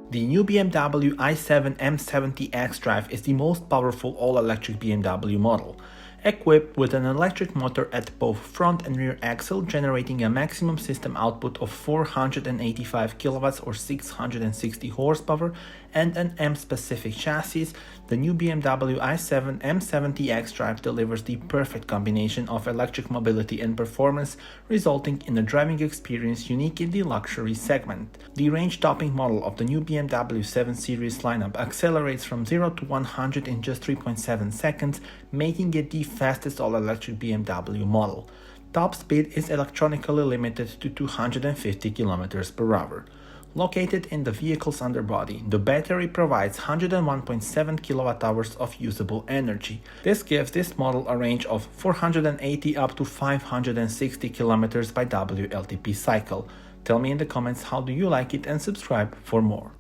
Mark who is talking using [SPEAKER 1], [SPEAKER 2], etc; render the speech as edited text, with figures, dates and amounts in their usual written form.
[SPEAKER 1] The new BMW i7 M70 xDrive is the most powerful all-electric BMW model, equipped with an electric motor at both front and rear axle, generating a maximum system output of 485 kilowatts or 660 horsepower, and an M-specific chassis. The new BMW i7 M70 xDrive delivers the perfect combination of electric mobility and performance, resulting in a driving experience unique in the luxury segment. The range-topping model of the new BMW 7 Series lineup accelerates from 0 to 100 in just 3.7 seconds, making it the fastest all-electric BMW model. Top speed is electronically limited to 250 km per hour. Located in the vehicle's underbody, the battery provides 101.7 kWh of usable energy. This gives this model a range of 480 up to 560 km by WLTP cycle. Tell me in the comments how do you like it and subscribe for more.